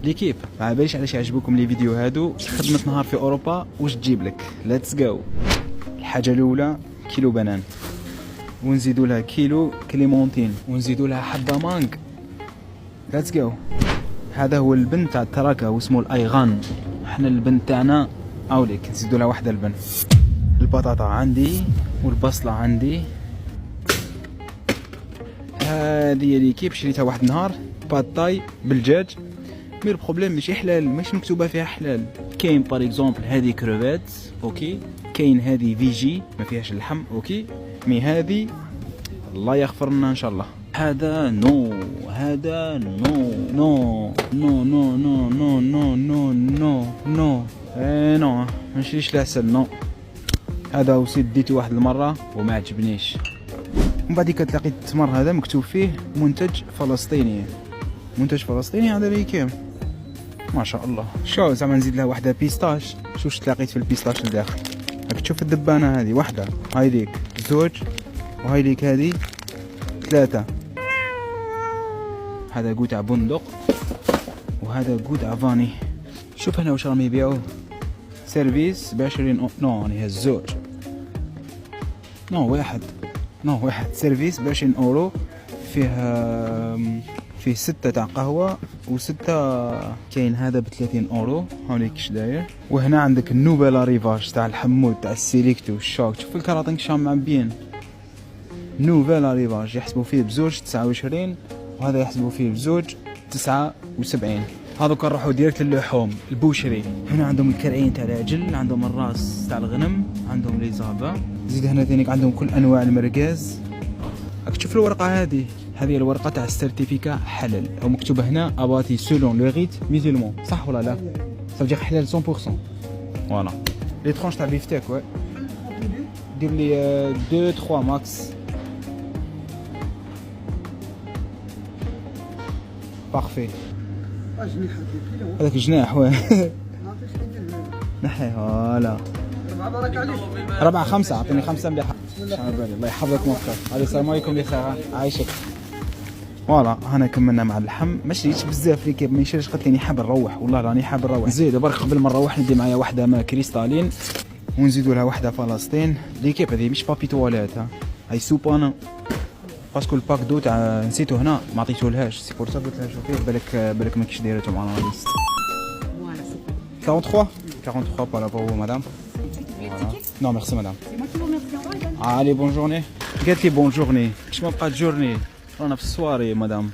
ليكيب ما باليش علاش يعجبوكم لي فيديو هادو. خدمة نهار في اوروبا واش تجيب لك؟ ليتس جو. الحاجة الاولى كيلو بنان، ونزيدوا لها كيلو كليمونتين، ونزيدوا لها حبة مانغ. ليتس جو. هذا هو البن تاع التراكة واسمه الايغان. احنا البن تاعنا اوليك نزيدوا لها واحدة البن. البطاطا عندي والبصلة عندي. هذه اللي كيف شريتها واحد النهار باتاي بالدجاج. مي البروبليم ماشي حلال، مش مكتوبه فيها حلال. كاين بار اكزومبل هذه كروفيت اوكي، كاين هذه فيجي ما فيهاش اللحم اوكي، مي هذه الله يغفر لنا ان شاء الله. هذا نو، هذا نو نو نو نو نو نو نو نو نو نو نو ما نشريش العسل نو. هذا وسيت ديته واحد المره وما عجبنيش. ومن بعد كتلاقي التمر هذا مكتوب فيه منتج فلسطيني. منتج فلسطيني هذا اللي كام ما شاء الله. شو زعما نزيد لها واحده بيستاش. شوش تلاقيت في البيستاش لداخل. راك تشوف الدبانه هذه واحده، هاي ليك زوج، وهاي ليك هذه ثلاثه. هذا قو تاع بندق وهذا قو تاع فاني. شوف هنا واش راهم يبيعوه. سيرفيس ب20 نو هي الزوج نو واحد، نو واحد سيرفيس ب20 اورو. فيه 6 تاع قهوة و6. كاين هذا ب30 اورو هاوليك اش داير. وهنا عندك النوبيلا ريفاج تاع الحمود تاع السيليكتو الشوك. شوف الكراطين شام معبيين. نوبيلا ريفاج يحسبوا فيه بزوج 29، وهذا يحسبوا فيه بزوج 79. هذوك نروحوا ديريكت للحوم البوشري. هنا عندهم الكرعين تاع العجل، عندهم الراس تاع الغنم، عندهم لي زابا. زيد هنا ثانيك عندهم كل انواع المرقاز. راك تشوف الورقه هذه الورقه تاع السيرتيفيكا حلال، او مكتوبه هنا اباتي سولون لو ريت ميزولمون. صح ولا لا؟ صافي حلال 100%. فوالا لي ترونش تاع بيفتيك وي. دير لي 2 3 ماكس. بارفي. هذاك الجناح واه. نحي فوالا 4 5. اعطيني 5 مليحه. الله يحفظك موفق. هذه السلام عليكم يا خير عايشك. فوالا هنا كملنا مع اللحم. ما شريتش بزاف لي كيف ما يشريش. قلت لي حاب نروح، والله راني حاب نروح. زيد برك قبل ما نروح ندي معايا واحده ما كريستالين، ونزيدوا لها واحده فلسطين. لي كيف هذه مش بابي تواليت، هاي سوبانا. باسكو الباك دو تاع نسيتو هنا ما عطيتولهاش، سي بور سا قلت لها شوفي بالك ماكش دايرتهم على ليست. 43 43 par rapport au madame. Voilà. Non merci madame. C'est moi qui vous remercie. Allez bonne journée. قالت لي بون جورني. كش ما بقات جورني رانا في السواري مدام.